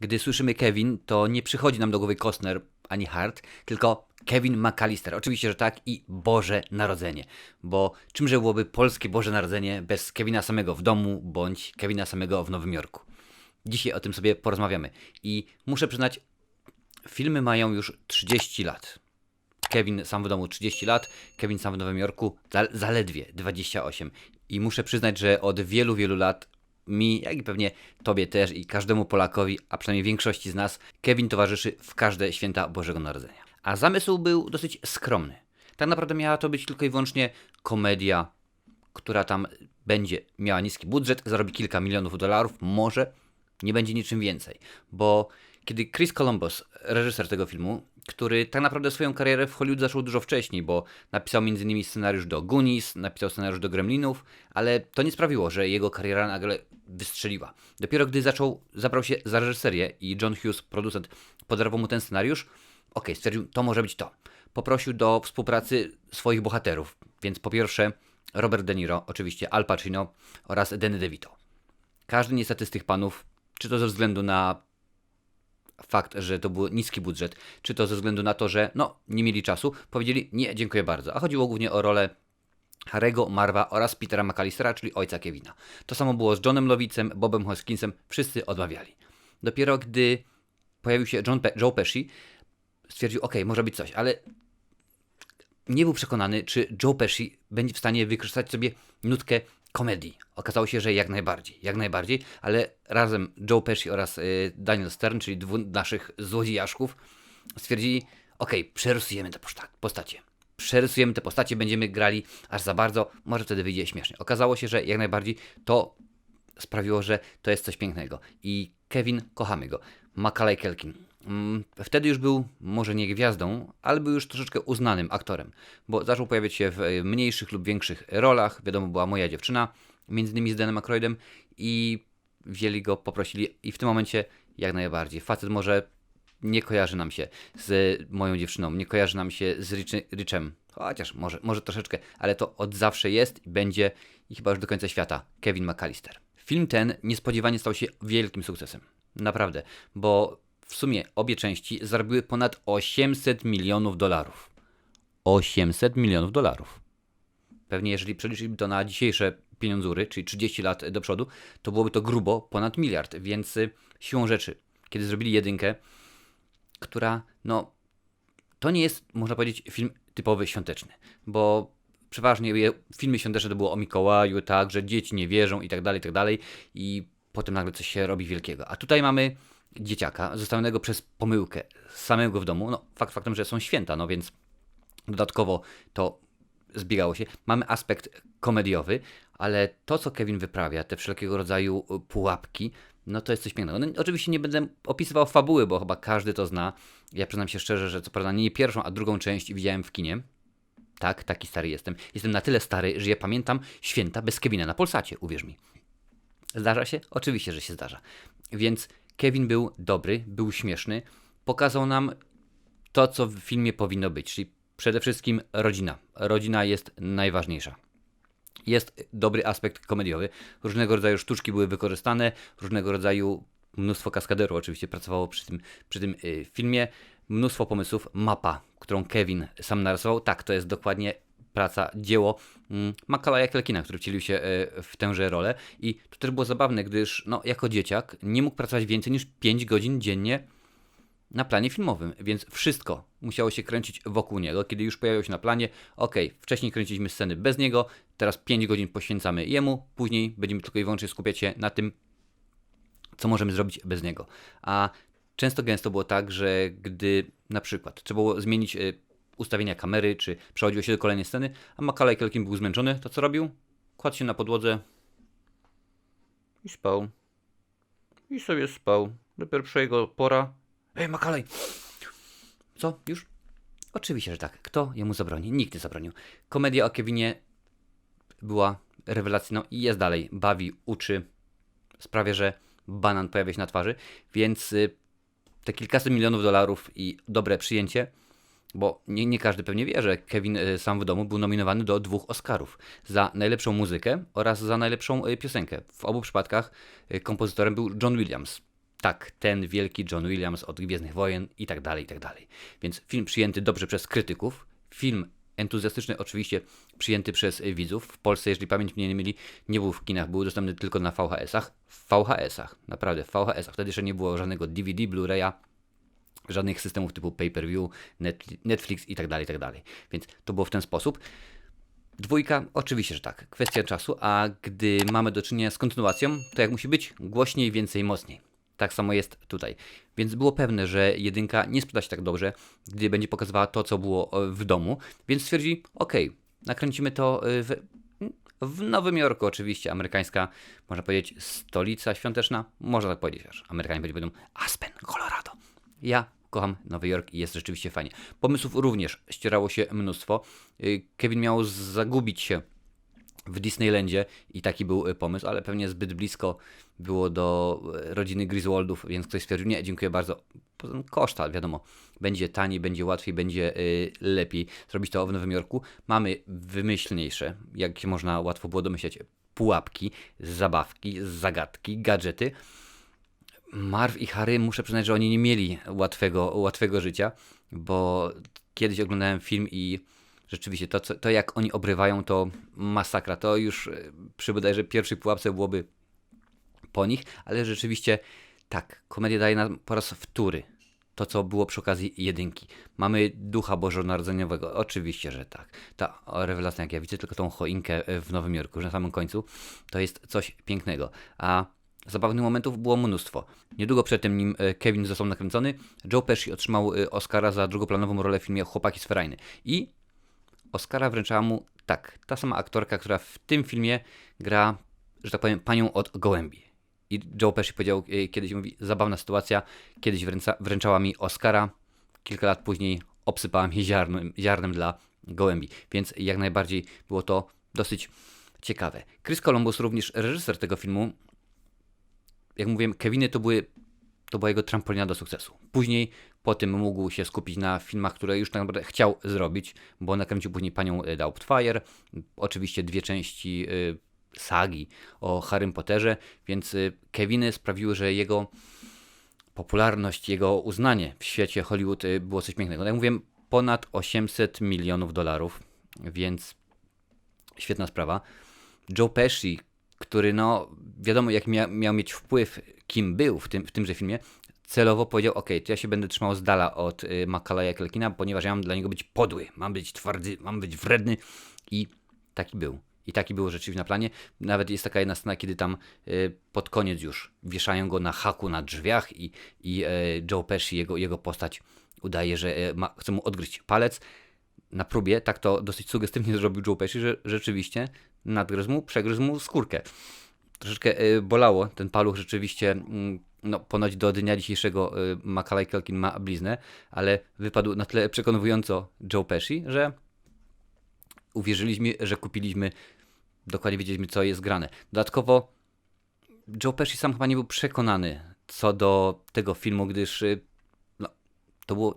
Gdy słyszymy Kevin, to nie przychodzi nam do głowy Costner ani Hart, tylko Kevin McAllister. Oczywiście, że tak i Boże Narodzenie. Bo czymże byłoby polskie Boże Narodzenie bez Kevina samego w domu, bądź Kevina samego w Nowym Jorku. Dzisiaj o tym sobie porozmawiamy. I muszę przyznać, filmy mają już 30 lat. Kevin sam w domu 30 lat, Kevin sam w Nowym Jorku zaledwie 28. I muszę przyznać, że od wielu, wielu lat mi, jak i pewnie tobie też i każdemu Polakowi, a przynajmniej większości z nas, Kevin towarzyszy w każde święta Bożego Narodzenia. A zamysł był dosyć skromny. Tak naprawdę miała to być tylko i wyłącznie komedia, która tam będzie miała niski budżet, zarobi kilka milionów dolarów, może nie będzie niczym więcej. Bo kiedy Chris Columbus, reżyser tego filmu, który tak naprawdę swoją karierę w Hollywood zaczął dużo wcześniej, bo napisał m.in. scenariusz do Goonies, napisał scenariusz do Gremlinów, ale to nie sprawiło, że jego kariera nagle wystrzeliła. Dopiero gdy zabrał się za reżyserię i John Hughes, producent, podarował mu ten scenariusz, stwierdził, to może być to. Poprosił do współpracy swoich bohaterów, więc po pierwsze Robert De Niro, oczywiście Al Pacino oraz Danny DeVito. Każdy niestety z tych panów, czy to ze względu na fakt, że to był niski budżet, czy to ze względu na to, że nie mieli czasu, powiedzieli nie, dziękuję bardzo. A chodziło głównie o rolę Harry'ego, Marva oraz Petera McAllistera, czyli ojca Kevina. To samo było z Johnem Lovitcem, Bobem Hoskinsem, wszyscy odmawiali. Dopiero gdy pojawił się Joe Pesci, stwierdził, może być coś, ale nie był przekonany, czy Joe Pesci będzie w stanie wykorzystać sobie nutkę komedii. Okazało się, że jak najbardziej, ale razem Joe Pesci oraz Daniel Stern, czyli dwóch naszych złodziejaszków, stwierdzili, przerysujemy te postacie. Przerysujemy te postacie, będziemy grali aż za bardzo, może wtedy wyjdzie śmiesznie. Okazało się, że jak najbardziej to sprawiło, że to jest coś pięknego. I Kevin, kochamy go. Macaulay Culkin. Wtedy już był może nie gwiazdą, ale był już troszeczkę uznanym aktorem, bo zaczął pojawiać się w mniejszych lub większych rolach. Wiadomo, była Moja dziewczyna, między innymi z Danem Aykroydem i wzięli go, poprosili i w tym momencie jak najbardziej. Facet może nie kojarzy nam się z Moją dziewczyną, nie kojarzy nam się z Richem, chociaż może troszeczkę, ale to od zawsze jest i będzie i chyba już do końca świata. Kevin McAllister. Film ten niespodziewanie stał się wielkim sukcesem. Naprawdę, bo w sumie obie części zarobiły ponad 800 milionów dolarów. 800 milionów dolarów. Pewnie jeżeli przeliczyliby to na dzisiejsze pieniądzury, czyli 30 lat do przodu, to byłoby to grubo ponad miliard, więc siłą rzeczy, kiedy zrobili jedynkę, która, to nie jest, można powiedzieć, film typowy świąteczny, bo przeważnie filmy świąteczne to było o Mikołaju, tak, że dzieci nie wierzą i tak dalej, i potem nagle coś się robi wielkiego. A tutaj mamy dzieciaka zostawionego przez pomyłkę samego w domu. Fakt faktem, że są święta, więc dodatkowo to zbiegało się. Mamy aspekt komediowy, ale to, co Kevin wyprawia, te wszelkiego rodzaju pułapki, to jest coś pięknego. Oczywiście nie będę opisywał fabuły, bo chyba każdy to zna. Ja przyznam się szczerze, że co prawda nie pierwszą, a drugą część widziałem w kinie. Tak, taki stary jestem. Jestem na tyle stary, że ja pamiętam święta bez Kevina na Polsacie, uwierz mi. Zdarza się? Oczywiście, że się zdarza. Więc Kevin był dobry, był śmieszny, pokazał nam to, co w filmie powinno być, czyli przede wszystkim rodzina. Rodzina jest najważniejsza. Jest dobry aspekt komediowy. Różnego rodzaju sztuczki były wykorzystane, różnego rodzaju mnóstwo kaskaderów oczywiście pracowało przy tym filmie. Mnóstwo pomysłów. Mapa, którą Kevin sam narysował. Tak, to jest dokładnie praca, dzieło Macaulaya Culkina, który wcielił się w tęże rolę. I to też było zabawne, gdyż jako dzieciak nie mógł pracować więcej niż 5 godzin dziennie na planie filmowym, więc wszystko musiało się kręcić wokół niego. Kiedy już pojawił się na planie, wcześniej kręciliśmy sceny bez niego, teraz 5 godzin poświęcamy jemu, później będziemy tylko i wyłącznie skupiać się na tym, co możemy zrobić bez niego. A często gęsto było tak, że gdy na przykład trzeba było zmienić ustawienia kamery, czy przechodziło się do kolejnej sceny, a Macaulay Culkin był zmęczony, to co robił? Kładł się na podłodze i spał. I sobie spał. Dopiero przyszła jego pora. Ej, Macaulay! Co? Już? Oczywiście, że tak. Kto jemu zabroni? Nikt nie zabronił. Komedia o Kevinie była rewelacyjną i jest dalej. Bawi, uczy, sprawia, że banan pojawia się na twarzy, więc te kilkaset milionów dolarów i dobre przyjęcie, bo nie każdy pewnie wie, że Kevin sam w domu był nominowany do 2 Oscarów za najlepszą muzykę oraz za najlepszą piosenkę. W obu przypadkach kompozytorem był John Williams. Tak, ten wielki John Williams od Gwiezdnych Wojen i tak dalej, i tak dalej. Więc film przyjęty dobrze przez krytyków, film entuzjastyczny oczywiście przyjęty przez widzów. W Polsce, jeżeli pamięć mnie nie myli, nie był w kinach, był dostępny tylko na VHS-ach. W VHS-ach, naprawdę w VHS-ach. Wtedy jeszcze nie było żadnego DVD, Blu-raya, żadnych systemów typu pay-per-view, Netflix i tak dalej, i tak dalej. Więc to było w ten sposób. Dwójka, oczywiście, że tak. Kwestia czasu, a gdy mamy do czynienia z kontynuacją, to jak musi być? Głośniej, więcej, mocniej. Tak samo jest tutaj. Więc było pewne, że jedynka nie sprzeda się tak dobrze, gdy będzie pokazywała to, co było w domu. Więc stwierdzi, nakręcimy to w Nowym Jorku oczywiście. Amerykańska, można powiedzieć, stolica świąteczna. Można tak powiedzieć, aż Amerykanie powiedzą Aspen, Colorado. Ja kocham Nowy Jork i jest rzeczywiście fajnie. Pomysłów również ścierało się mnóstwo. Kevin miał zagubić się w Disneylandzie i taki był pomysł, ale pewnie zbyt blisko było do rodziny Griswoldów, więc ktoś stwierdził, nie, dziękuję bardzo. Poza tym koszta, wiadomo, będzie taniej, będzie łatwiej, będzie lepiej zrobić to w Nowym Jorku. Mamy wymyślniejsze, jak się można łatwo było domyśleć, pułapki, zabawki, zagadki, gadżety. Marv i Harry, muszę przyznać, że oni nie mieli łatwego życia, bo kiedyś oglądałem film i rzeczywiście to jak oni obrywają, to masakra. To już przy bodajże pierwszej pułapce byłoby po nich, ale rzeczywiście tak, komedia daje nam po raz wtóry to, co było przy okazji jedynki. Mamy ducha bożonarodzeniowego, oczywiście, że tak. Ta rewelacja, jak ja widzę tylko tą choinkę w Nowym Jorku, że na samym końcu, to jest coś pięknego. A zabawnych momentów było mnóstwo. Niedługo przedtem, nim Kevin został nakręcony, Joe Pesci otrzymał Oscara za drugoplanową rolę w filmie Chłopaki z Ferajny. I Oscara wręczała mu, ta sama aktorka, która w tym filmie gra, że tak powiem, panią od gołębi. I Joe Pesci powiedział kiedyś, mówi, zabawna sytuacja, kiedyś wręczała mi Oscara, kilka lat później obsypała mnie ziarnem dla gołębi. Więc jak najbardziej było to dosyć ciekawe. Chris Columbus, również reżyser tego filmu, jak mówiłem, Keviny to była jego trampolina do sukcesu. Później po tym mógł się skupić na filmach, które już tak naprawdę chciał zrobić, bo nakręcił później Panią Doubtfire, oczywiście 2 części sagi o Harrym Potterze, więc Keviny sprawiły, że jego popularność, jego uznanie w świecie Hollywood było coś pięknego. Jak mówiłem, ponad $800 milionów, więc świetna sprawa. Joe Pesci, który wiadomo jak miał mieć wpływ, kim był w tymże filmie, celowo powiedział, to ja się będę trzymał z dala od Macalaya Culkina, ponieważ ja mam dla niego być podły, mam być twardy, mam być wredny i taki był. I taki był rzeczywiście na planie. Nawet jest taka jedna scena, kiedy tam pod koniec już wieszają go na haku na drzwiach i Joe Pesci, jego postać udaje, że chce mu odgryźć palec. Na próbie, tak to dosyć sugestywnie zrobił Joe Pesci, że rzeczywiście przegryzł mu skórkę. Troszeczkę bolało, ten paluch rzeczywiście, ponoć do dnia dzisiejszego Macaulay Culkin ma bliznę, ale wypadł na tyle przekonująco Joe Pesci, że uwierzyliśmy, że kupiliśmy, dokładnie wiedzieliśmy, co jest grane. Dodatkowo Joe Pesci sam chyba nie był przekonany co do tego filmu, gdyż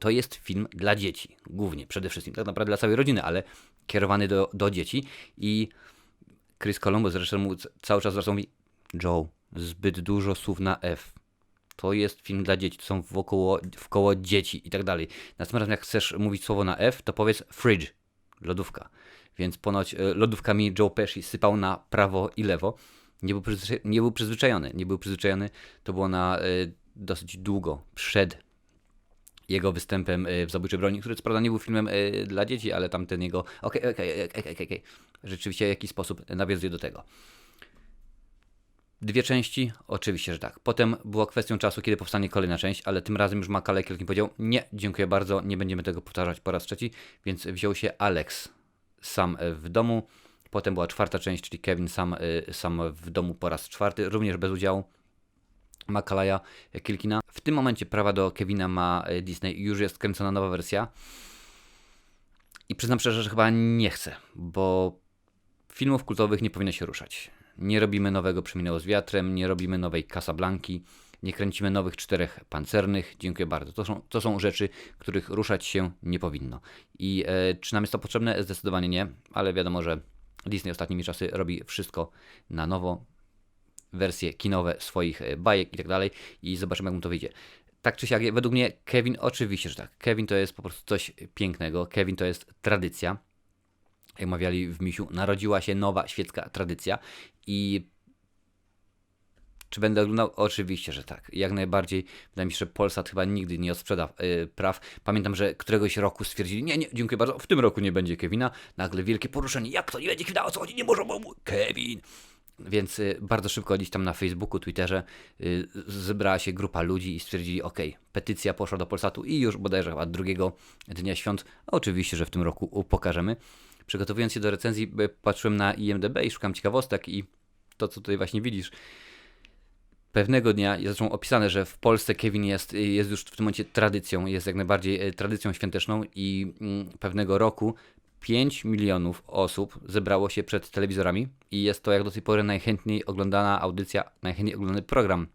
to jest film dla dzieci, głównie, przede wszystkim, tak naprawdę dla całej rodziny, ale kierowany do dzieci i Chris Columbus zresztą mu cały czas mówi, Joe, zbyt dużo słów na F. To jest film dla dzieci, to są wkoło dzieci i tak dalej. Następnym razem jak chcesz mówić słowo na F, to powiedz fridge, lodówka. Więc ponoć lodówkami Joe Pesci sypał na prawo i lewo. Nie był przyzwyczajony. To było na dosyć długo przed jego występem w Zabójczej broni, który co prawda nie był filmem dla dzieci, ale tamten jego okej. Rzeczywiście w jakiś sposób nawiązuje do tego. 2 części? Oczywiście, że tak. Potem była kwestią czasu, kiedy powstanie kolejna część, ale tym razem już Macaulay Culkin powiedział, nie, dziękuję bardzo, nie będziemy tego powtarzać po raz trzeci, więc wziął się Alex sam w domu. Potem była 4. część, czyli Kevin sam w domu po raz 4, również bez udziału Macalaya Culkina. W tym momencie prawa do Kevina ma Disney, już jest kręcona nowa wersja. I przyznam szczerze, że chyba nie chcę, bo filmów kultowych nie powinno się ruszać. Nie robimy nowego Przeminęło z wiatrem, nie robimy nowej Casablanki, nie kręcimy nowych 4 pancernych. Dziękuję bardzo. To są rzeczy, których ruszać się nie powinno. I czy nam jest to potrzebne? Zdecydowanie nie, ale wiadomo, że Disney ostatnimi czasy robi wszystko na nowo. wersje kinowe swoich bajek i tak dalej i zobaczymy, jak mu to wyjdzie. Tak czy siak, według mnie Kevin, oczywiście, że tak. Kevin to jest po prostu coś pięknego. Kevin to jest tradycja. Jak mawiali w Misiu, narodziła się nowa świecka tradycja i czy będę oglądał? Oczywiście, że tak. Jak najbardziej. Wydaje mi się, że Polsat chyba nigdy nie odsprzeda praw. Pamiętam, że któregoś roku stwierdzili, nie, dziękuję bardzo, w tym roku nie będzie Kevina. Nagle wielkie poruszenie, jak to nie będzie Kevina, o co chodzi, nie może, bo Kevin. Więc bardzo szybko gdzieś tam na Facebooku, Twitterze zebrała się grupa ludzi i stwierdzili, ok, petycja poszła do Polsatu i już bodajże chyba drugiego dnia świąt, oczywiście, że w tym roku pokażemy. Przygotowując się do recenzji, patrzyłem na IMDb i szukam ciekawostek i to, co tutaj właśnie widzisz, pewnego dnia jest zresztą opisane, że w Polsce Kevin jest już w tym momencie tradycją, jest jak najbardziej tradycją świąteczną i pewnego roku 5 milionów osób zebrało się przed telewizorami i jest to jak do tej pory najchętniej oglądana audycja, najchętniej oglądany program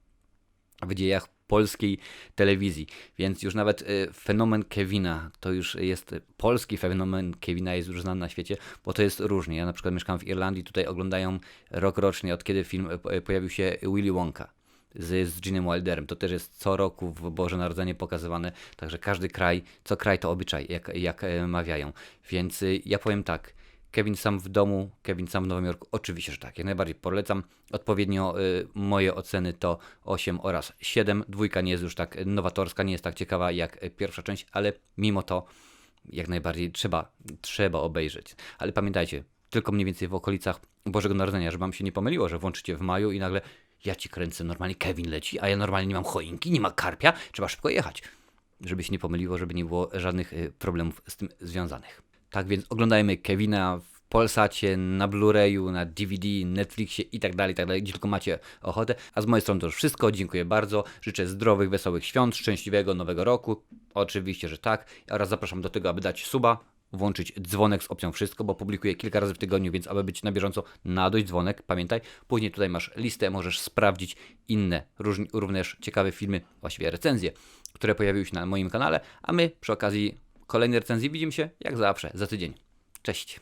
w dziejach polskiej telewizji. Więc już nawet fenomen Kevina, to już jest polski fenomen Kevina, jest już znany na świecie, bo to jest różnie. Ja na przykład mieszkam w Irlandii, tutaj oglądają rok rocznie, od kiedy film pojawił się Willy Wonka z Genem Wilderem. To też jest co roku w Boże Narodzenie pokazywane, także każdy kraj, co kraj to obyczaj, jak mawiają. Więc ja powiem tak, Kevin sam w domu, Kevin sam w Nowym Jorku, oczywiście, że tak, jak najbardziej polecam. Odpowiednio moje oceny to 8 oraz 7. Dwójka nie jest już tak nowatorska, nie jest tak ciekawa jak pierwsza część, ale mimo to jak najbardziej trzeba obejrzeć. Ale pamiętajcie, tylko mniej więcej w okolicach Bożego Narodzenia, żeby wam się nie pomyliło, że włączycie w maju i nagle ja ci kręcę, normalnie Kevin leci, a ja normalnie nie mam choinki, nie ma karpia, trzeba szybko jechać. Żeby się nie pomyliło, żeby nie było żadnych problemów z tym związanych. Tak więc oglądajmy Kevina w Polsacie, na Blu-rayu, na DVD, Netflixie i tak dalej, gdzie tylko macie ochotę. A z mojej strony to już wszystko, dziękuję bardzo, życzę zdrowych, wesołych świąt, szczęśliwego nowego roku, oczywiście, że tak, oraz zapraszam do tego, aby dać suba, włączyć dzwonek z opcją wszystko, bo publikuję kilka razy w tygodniu, więc aby być na bieżąco, nadać dzwonek, pamiętaj. Później tutaj masz listę, możesz sprawdzić inne, również ciekawe filmy, właściwie recenzje, które pojawiły się na moim kanale, a my przy okazji kolejnej recenzji widzimy się jak zawsze za tydzień. Cześć!